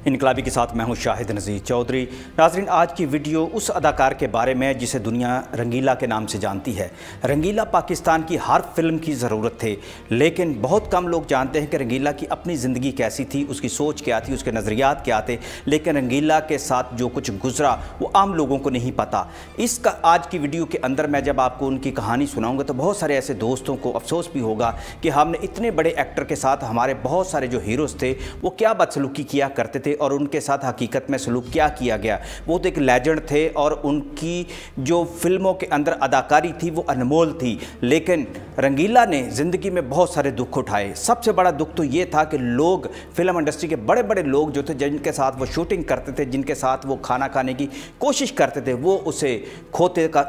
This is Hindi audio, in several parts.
इनकलाबी के साथ मैं हूं शाहिद नज़ीर चौधरी। नाज़रीन, आज की वीडियो उस अदाकार के बारे में जिसे दुनिया रंगीला के नाम से जानती है। रंगीला पाकिस्तान की हर फिल्म की ज़रूरत थे, लेकिन बहुत कम लोग जानते हैं कि रंगीला की अपनी ज़िंदगी कैसी थी, उसकी सोच क्या थी, उसके नज़रियात क्या थे। लेकिन रंगीला के साथ जो कुछ गुजरा वो आम लोगों को नहीं पता। इसका आज की वीडियो के अंदर मैं जब आपको उनकी कहानी सुनाऊँगा तो बहुत सारे ऐसे दोस्तों को अफसोस भी होगा कि हमने इतने बड़े एक्टर के साथ हमारे बहुत सारे जो हीरोज़ थे वो क्या बदसलूकी किया करते थे और उनके साथ हकीकत में सलूक क्या किया गया। वो तो एक लेजेंड थे और उनकी जो फिल्मों के अंदर अदाकारी थी वो अनमोल थी। लेकिन रंगीला ने ज़िंदगी में बहुत सारे दुख उठाए। सबसे बड़ा दुख तो ये था कि लोग, फिल्म इंडस्ट्री के बड़े बड़े लोग जो थे, जिनके साथ वो शूटिंग करते थे, जिनके साथ वो खाना खाने की कोशिश करते थे, वो उसे खोते का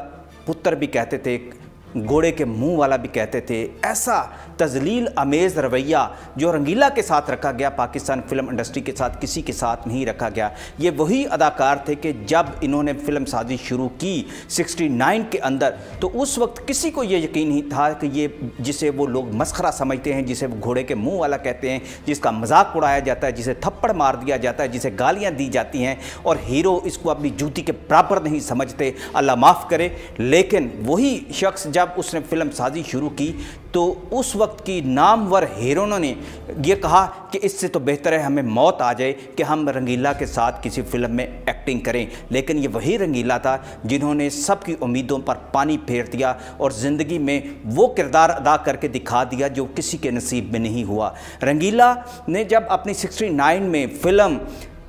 पुत्र भी कहते थे, घोड़े के मुंह वाला भी कहते थे। ऐसा तजलील अमेज़ रवैया जो रंगीला के साथ रखा गया, पाकिस्तान फिल्म इंडस्ट्री के साथ किसी के साथ नहीं रखा गया। ये वही अदाकार थे कि जब इन्होंने फिल्म साजी शुरू की 69 के अंदर, तो उस वक्त किसी को ये यकीन नहीं था कि ये जिसे वो लोग मस्खरा समझते हैं, जिसे वो घोड़े के मुँह वाला कहते हैं, जिसका मजाक उड़ाया जाता है, जिसे थप्पड़ मार दिया जाता है, जिसे गालियाँ दी जाती हैं और हीरो इसको अपनी जूती के बराबर नहीं समझते, अल्लाह माफ़ करे। लेकिन वही शख्स जब उसने फिल्म साजी शुरू की तो उस वक्त की नामवर हीरोइनों ने यह कहा कि इससे तो बेहतर है हमें मौत आ जाए कि हम रंगीला के साथ किसी फिल्म में एक्टिंग करें। लेकिन ये वही रंगीला था जिन्होंने सबकी उम्मीदों पर पानी फेर दिया और ज़िंदगी में वो किरदार अदा करके दिखा दिया जो किसी के नसीब में नहीं हुआ। रंगीला ने जब अपनी 69 में फिल्म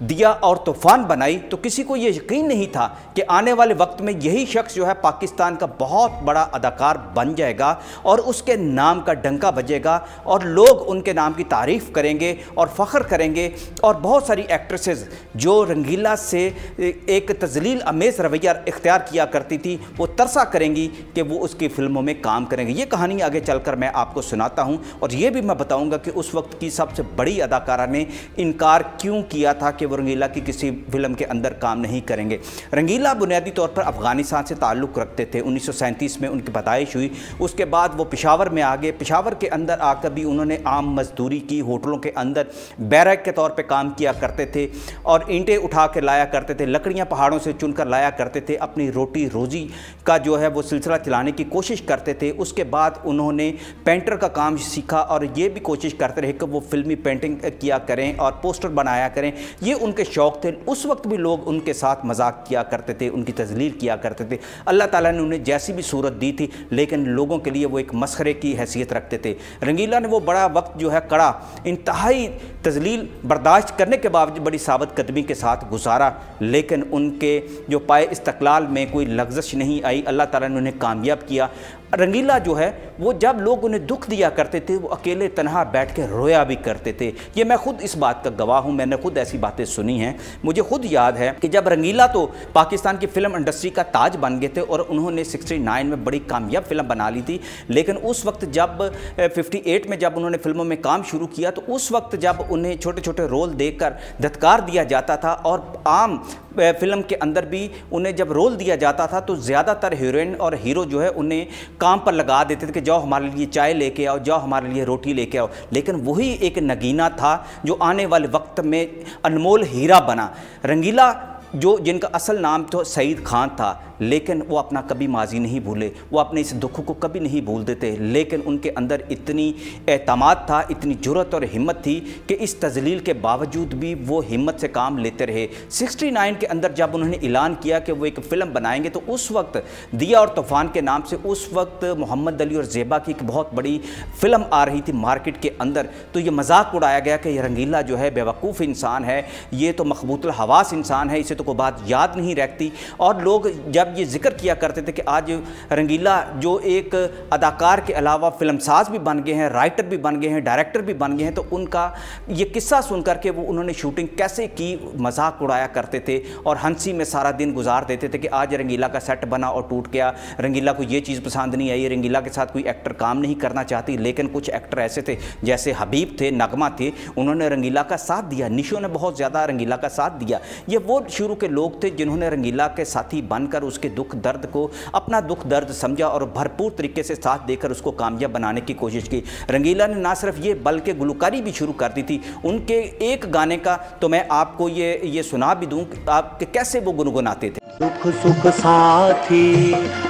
दिया और तूफ़ान बनाई तो किसी को ये यकीन नहीं था कि आने वाले वक्त में यही शख्स जो है पाकिस्तान का बहुत बड़ा अदाकार बन जाएगा और उसके नाम का डंका बजेगा और लोग उनके नाम की तारीफ़ करेंगे और फ़ख्र करेंगे। और बहुत सारी एक्ट्रेसेस जो रंगीला से एक तजलील अमेज़ रवैया इख्तियार किया करती थी वो तरसा करेंगी कि वो उसकी फ़िल्मों में काम करेंगे। ये कहानी आगे चलकर मैं आपको सुनाता हूँ और ये भी मैं बताऊँगा कि उस वक्त की सबसे बड़ी अदाकारा ने इनकार क्यों किया था कि वो रंगीला की किसी फिल्म के अंदर काम नहीं करेंगे। रंगीला बुनियादी तौर पर अफ़गानिस्तान से ताल्लुक़ रखते थे। 1937 में उनकी पैदाइश हुई। उसके बाद वो पेशावर में आ गए। पेशावर के अंदर आकर भी उन्होंने आम मजदूरी की, होटलों के अंदर बैरक के तौर पे काम किया करते थे और ईंटें उठा के लाया करते थे, लकड़ियाँ पहाड़ों से चुनकर लाया करते थे। अपनी रोटी रोज़ी का जो है वो सिलसिला चलाने की कोशिश करते थे। उसके बाद उन्होंने पेंटर का काम सीखा और ये भी कोशिश करते रहे कि वो फिल्मी पेंटिंग किया करें और पोस्टर बनाया करें। ये उनके शौक़ थे। उस वक्त भी लोग उनके साथ मजाक किया करते थे, उनकी तजलील किया करते थे। अल्लाह ताला ने उन्हें जैसी भी सूरत दी थी लेकिन लोगों के लिए वो एक मसखरे की हैसियत रखते थे। रंगीला ने वो बड़ा वक्त जो है कड़ा, इंतहाई तजलील बर्दाश्त करने के बावजूद बड़ी साबित कदमी के साथ गुजारा। लेकिन उनके जो पाए इस्तक़लाल में कोई लग़ज़श नहीं आई। अल्लाह ताला ने उन्हें कामयाब किया। रंगीला जो है वो जब लोग उन्हें दुख दिया करते थे वो अकेले तन्हा बैठ के रोया भी करते थे। ये मैं खुद इस बात का गवाह हूँ, मैंने खुद ऐसी बातें सुनी हैं। मुझे खुद याद है कि जब रंगीला तो पाकिस्तान की फ़िल्म इंडस्ट्री का ताज बन गए थे और उन्होंने 69 में बड़ी कामयाब फिल्म बना ली थी। लेकिन उस वक्त जब 58 में जब उन्होंने फिल्मों में काम शुरू किया तो उस वक्त जब उन्हें छोटे छोटे रोल देकर धत्कार दिया जाता था और आम फिल्म के अंदर भी उन्हें जब रोल दिया जाता था तो ज़्यादातर हीरोइन और हीरो जो है उन्हें काम पर लगा देते थे कि जाओ हमारे लिए चाय लेके आओ, जाओ हमारे लिए रोटी लेके आओ। लेकिन वही एक नगीना था जो आने वाले वक्त में अनमोल हीरा बना। रंगीला जो जिनका असल नाम तो सईद खान था, लेकिन वो अपना कभी माजी नहीं भूले, वो अपने इस दुख को कभी नहीं भूल देते। लेकिन उनके अंदर इतनी एतमाद था, इतनी जुर्रत और हिम्मत थी कि इस तजलील के बावजूद भी वो हिम्मत से काम लेते रहे। 69 के अंदर जब उन्होंने ऐलान किया कि वो एक फ़िल्म बनाएंगे तो उस वक्त दिया और तूफ़ान के नाम से उस वक्त मोहम्मद अली और ज़ेबा की एक बहुत बड़ी फ़िल्म आ रही थी मार्केट के अंदर। तो ये मजाक उड़ाया गया कि रंगीला जो है बेवकूफ़ इंसान है, ये तो मखबूतुल हवास इंसान है, इसे तो कोई बात याद नहीं रखती। और लोग जब ये जिक्र किया करते थे कि आज रंगीला जो एक अदाकार के अलावा फिल्मसाज भी बन गए हैं, राइटर भी बन गए हैं, डायरेक्टर भी बन गए हैं, तो उनका ये किस्सा सुनकर के वो उन्होंने शूटिंग कैसे की मजाक उड़ाया करते थे और हंसी में सारा दिन गुजार देते थे कि आज रंगीला का सेट बना और टूट गया, रंगीला को ये चीज़ पसंद नहीं आई, रंगीला के साथ कोई एक्टर काम नहीं करना चाहती। लेकिन कुछ एक्टर ऐसे थे जैसे हबीब थे, नगमा थे, उन्होंने रंगीला का साथ दिया। निशो ने बहुत ज़्यादा रंगीला का साथ दिया। ये वो शुरू के लोग थे जिन्होंने रंगीला के साथी बनकर उसके दुख दर्द को, अपना दुख दर्द समझा और भरपूर तरीके से साथ देकर उसको कामयाब बनाने की कोशिश की। रंगीला ने ना सिर्फ ये बल्कि गुलकारी भी शुरू कर दी थी। उनके एक गाने का तो मैं आपको ये सुना भी दूं आप कि कैसे वो गुनगुनाते थे। दुख सुख साथी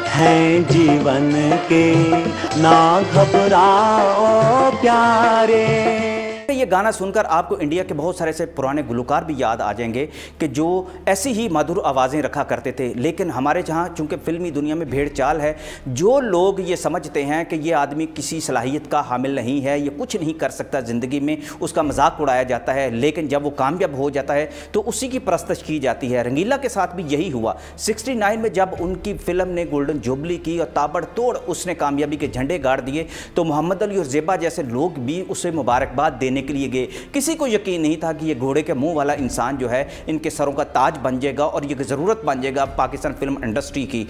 हैं जीवन के, ना घबराओ प्यारे। ये गाना सुनकर आपको इंडिया के बहुत सारे ऐसे पुराने गुलकार भी याद आ जाएंगे कि जो ऐसी ही मधुर आवाज़ें रखा करते थे। लेकिन हमारे जहाँ चूँकि फिल्मी दुनिया में भेड़ चाल है, जो लोग ये समझते हैं कि ये आदमी किसी सलाहियत का हामिल नहीं है, ये कुछ नहीं कर सकता ज़िंदगी में, उसका मजाक उड़ाया जाता है। लेकिन जब वो कामयाब हो जाता है तो उसी की परस्तश की जाती है। रंगीला के साथ भी यही हुआ। 69 में जब उनकी फिल्म ने गोल्डन जुबली की और ताबड़तोड़ उसने कामयाबी के झंडे गाड़ दिए, तो मोहम्मद अली और ज़ेबा जैसे लोग भी उसे मुबारकबाद देने के लिए गए। किसी को यकीन नहीं था कि ये घोड़े के मुंह वाला इंसान जो है इनके सरों का ताज बन जाएगा और ये ज़रूरत बन जाएगा पाकिस्तान फिल्म इंडस्ट्री की।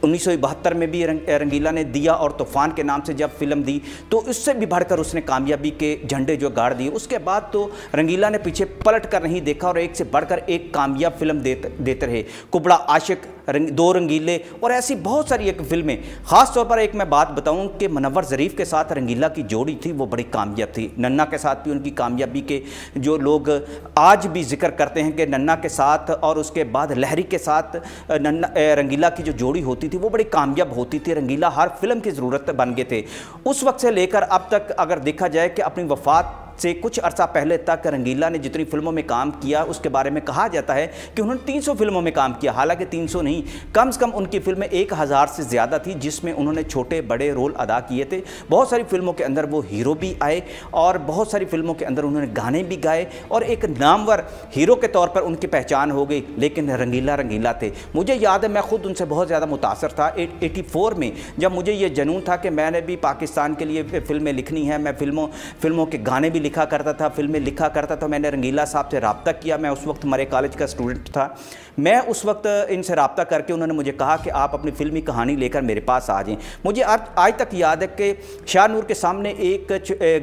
1972 में भी रंगीला ने दिया और तूफ़ान के नाम से जब फिल्म दी तो उससे भी बढ़कर उसने कामयाबी के झंडे जो गाड़ दिए। उसके बाद तो रंगीला ने पीछे पलट कर नहीं देखा और एक से बढ़कर एक कामयाब फिल्म देते रहे। कुबड़ा आशिक, दो रंगीले और ऐसी बहुत सारी एक फिल्में। ख़ास तौर पर एक मैं बात बताऊं कि मुनव्वर ज़रीफ़ के साथ रंगीला की जोड़ी थी, वो बड़ी कामयाब थी। नन्ना के साथ भी उनकी कामयाबी के जो लोग आज भी जिक्र करते हैं कि नन्ना के साथ और उसके बाद लहरी के साथ रंगीला की जो जोड़ी होती थी वो बड़ी कामयाब होती थी। रंगीला हर फिल्म की ज़रूरत बन गए थे। उस वक्त से लेकर अब तक अगर देखा जाए कि अपनी वफ़ात से कुछ अरसा पहले तक रंगीला ने जितनी फिल्मों में काम किया उसके बारे में कहा जाता है कि उन्होंने 300 फिल्मों में काम किया। हालांकि 300 नहीं, कम से कम उनकी फिल्में 1000 से ज़्यादा थी जिसमें उन्होंने छोटे बड़े रोल अदा किए थे। बहुत सारी फिल्मों के अंदर वो हीरो भी आए और बहुत सारी फिल्मों के अंदर उन्होंने गाने भी गाए और एक नामवर हीरो के तौर पर उनकी पहचान हो गई। लेकिन रंगीला रंगीला थे। मुझे याद है मैं खुद उनसे बहुत ज़्यादा मुतासर था 84 में, जब मुझे ये जनून था कि मैंने भी पाकिस्तान के लिए फ़िल्में लिखनी है। मैं फिल्मों के गाने भी लिखा करता था, फिल्में लिखा करता था। मैंने रंगीला साहब से रब्ता किया। मैं उस वक्त हमारे कॉलेज का स्टूडेंट था। मैं उस वक्त इनसे रब्ता करके उन्होंने मुझे कहा कि आप अपनी फिल्मी कहानी लेकर मेरे पास आ जाएं। मुझे आज तक याद है कि शाहनूर के सामने एक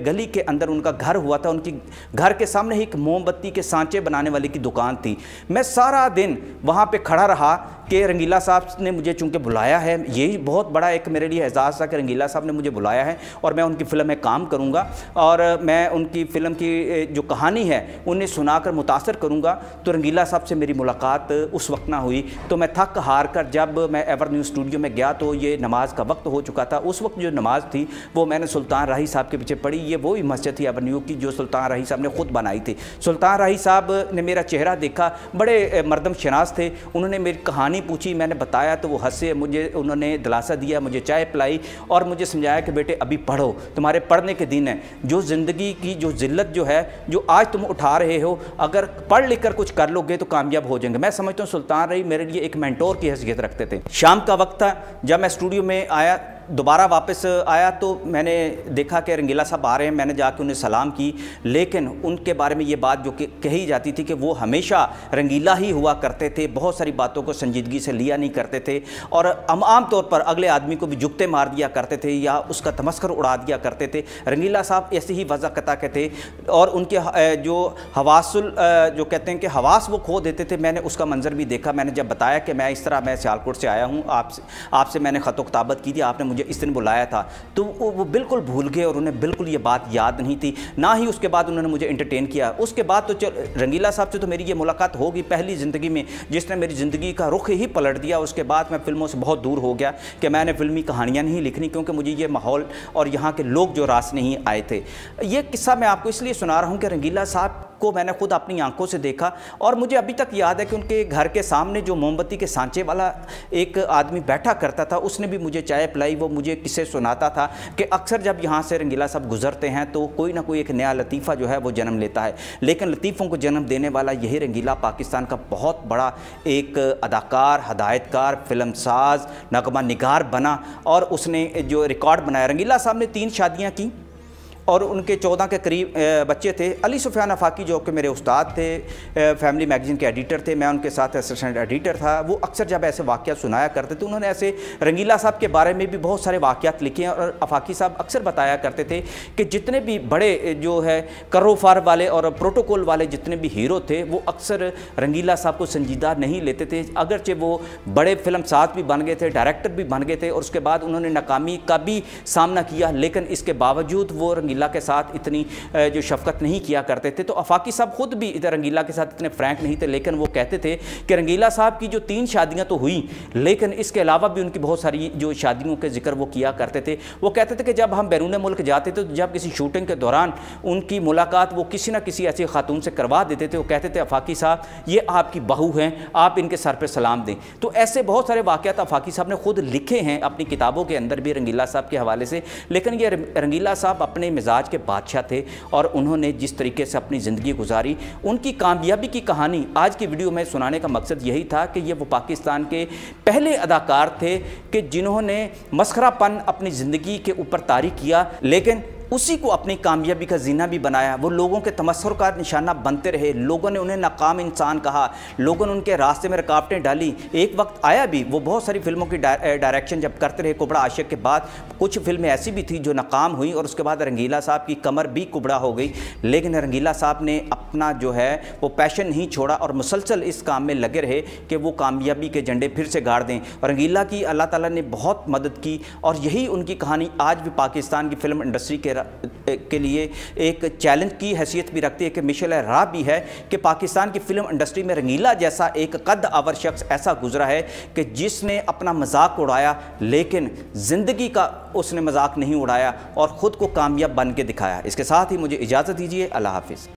गली के अंदर उनका घर हुआ था। उनकी घर के सामने ही एक मोमबत्ती के सांचे बनाने वाले की दुकान थी। मैं सारा दिन वहाँ पे खड़ा रहा कि रंगीला साहब ने मुझे चूँकि बुलाया है। यही बहुत बड़ा एक मेरे लिए एहसास था कि रंगीला साहब ने मुझे बुलाया है और मैं उनकी फ़िल्म में काम करूँगा और मैं उनकी फ़िल्म की जो कहानी है उन्हें सुनाकर मुतासर करूँगा। तो रंगीला साहब से मेरी मुलाकात उस वक्त ना हुई। तो मैं थक हार कर जब मैं एवर स्टूडियो में गया तो ये नमाज का वक्त हो चुका था। उस वक्त जो नमाज थी वो मैंने सुल्तान राही साहब के पीछे पढ़ी। ये वही मस्जिद थी एवर की जो सुल्तान राही साहब ने खुद बनाई थी। सुल्तान राही साहब ने मेरा चेहरा देखा, बड़े मर्दम शनास थे। उन्होंने मेरी कहानी पूछी, मैंने बताया तो वो हंसे। मुझे उन्होंने दिलासा दिया, मुझे चाय पिलाई और मुझे समझाया कि बेटे अभी पढ़ो, तुम्हारे पढ़ने के दिन है। जो ज़िंदगी की जो जिल्लत जो है जो आज तुम उठा रहे हो, अगर पढ़ लिख कर कुछ कर लोगे तो कामयाब हो जाएंगे। मैं समझता हूँ सुल्तान रही मेरे लिए एक मेंटोर की हैसियत रखते थे। शाम का वक्त था, जब मैं स्टूडियो में आया, दोबारा वापस आया तो मैंने देखा कि रंगीला साहब आ रहे हैं। मैंने जाके उन्हें सलाम की, लेकिन उनके बारे में ये बात जो कही जाती थी कि वो हमेशा रंगीला ही हुआ करते थे, बहुत सारी बातों को संजीदगी से लिया नहीं करते थे और आम तौर पर अगले आदमी को भी जुगते मार दिया करते थे या उसका तमस्कर उड़ा दिया करते थे। रंगीला साहब ऐसी ही वज़ाकता के थे और उनके जो हवासुल जो कहते हैं कि हवास वो खो देते थे। मैंने उसका मंजर भी देखा। मैंने जब बताया कि मैं इस तरह मैं सियालकोट से आया हूँ, आपसे मैंने ख़त किताबत की थी, आपने इस दिन बुलाया था, तो वो बिल्कुल भूल गए और उन्हें बिल्कुल ये बात याद नहीं थी। ना ही उसके बाद उन्होंने मुझे एंटरटेन किया। उसके बाद तो रंगीला साहब से तो मेरी ये मुलाकात होगी पहली ज़िंदगी में जिसने मेरी ज़िंदगी का रुख ही पलट दिया। उसके बाद मैं फ़िल्मों से बहुत दूर हो गया कि मैंने फ़िल्मी कहानियाँ नहीं लिखनी, क्योंकि मुझे ये माहौल और यहाँ के लोग जो रास नहीं आए थे। ये किस्सा मैं आपको इसलिए सुना रहा हूँ कि रंगीला साहब को मैंने खुद अपनी आंखों से देखा और मुझे अभी तक याद है कि उनके घर के सामने जो मोमबत्ती के सांचे वाला एक आदमी बैठा करता था, उसने भी मुझे चाय पिलाई। वो मुझे किस्से सुनाता था कि अक्सर जब यहाँ से रंगीला साहब गुजरते हैं तो कोई ना कोई एक नया लतीफ़ा जो है वो जन्म लेता है। लेकिन लतीफ़ों को जन्म देने वाला यही रंगीला पाकिस्तान का बहुत बड़ा एक अदाकार, हदायतकार, फिल्मसाज, नगमा निगार बना और उसने जो रिकॉर्ड बनाया। रंगीला साहब ने 3 शादियाँ की और उनके 14 के करीब बच्चे थे। अली सुफियान आफाकी जो कि मेरे उस्ताद थे, फैमिली मैगज़ीन के एडिटर थे, मैं उनके साथ असिस्टेंट एडिटर था, वो अक्सर जब ऐसे वाक़यात सुनाया करते थे, उन्होंने ऐसे रंगीला साहब के बारे में भी बहुत सारे वाक़यात लिखे हैं। और आफाकी साहब अक्सर बताया करते थे कि जितने भी बड़े जो है करोफार वाले और प्रोटोकॉल वाले जितने भी हीरो थे वो अक्सर रंगीला साहब को संजीदा नहीं लेते थे। अगरचे वो बड़े फिल्म साज भी बन गए थे, डायरेक्टर भी बन गए थे और उसके बाद उन्होंने नाकामी का भी सामना किया, लेकिन इसके बावजूद वो रंगीला के साथ इतनी जो शफकत नहीं किया करते थे। तो आफाकी साहब खुद भी इधर रंगीला के साथ इतने फ्रैंक नहीं थे, लेकिन वो कहते थे कि रंगीला साहब की जो 3 शादियां तो हुई, लेकिन इसके अलावा भी उनकी बहुत सारी जो शादियों के जिक्र वो किया करते थे। वो कहते थे कि जब हम बैरून मुल्क जाते थे तो जब किसी शूटिंग के दौरान उनकी मुलाकात वो किसी न किसी ऐसी खातून से करवा देते थे। वो कहते थे आफाकी साहब ये आपकी बहू हैं, आप इनके सर पर सलाम दें। तो ऐसे बहुत सारे वाक़यात आफाकी साहब ने खुद लिखे हैं अपनी किताबों के अंदर भी रंगीला साहब के हवाले से। लेकिन ये रंगीला साहब अपने मिजाज के बादशाह थे और उन्होंने जिस तरीके से अपनी ज़िंदगी गुजारी, उनकी कामयाबी की कहानी आज की वीडियो में सुनाने का मकसद यही था कि ये वो पाकिस्तान के पहले अदाकार थे कि जिन्होंने मस्खरापन अपनी ज़िंदगी के ऊपर तारी किया, लेकिन उसी को अपनी कामयाबी का जीना भी बनाया। वो लोगों के तमस्सुर का निशाना बनते रहे, लोगों ने उन्हें नाकाम इंसान कहा, लोगों ने उनके रास्ते में रुकावटें डाली। एक वक्त आया भी वो बहुत सारी फिल्मों की डायरेक्शन जब करते रहे, कुबड़ा आशिक के बाद कुछ फिल्में ऐसी भी थी जो नाकाम हुई और उसके बाद रंगीला साहब की कमर भी कुबड़ा हो गई। लेकिन रंगीला साहब ने अपना जो है वो पैशन नहीं छोड़ा और मुसलसल इस काम में लगे रहे कि वो कामयाबी के झंडे फिर से गाड़ दें। और रंगीला की अल्लाह ताला ने बहुत मदद की और यही उनकी कहानी आज भी पाकिस्तान की फिल्म इंडस्ट्री के लिए एक चैलेंज की हैसियत भी रखती है कि मिशेल राह भी है कि पाकिस्तान की फिल्म इंडस्ट्री में रंगीला जैसा एक कद आवर शख्स ऐसा गुजरा है कि जिसने अपना मजाक उड़ाया, लेकिन ज़िंदगी का उसने मजाक नहीं उड़ाया और ख़ुद को कामयाब बन के दिखाया। इसके साथ ही मुझे इजाज़त दीजिए। अल्लाह हाफिज़।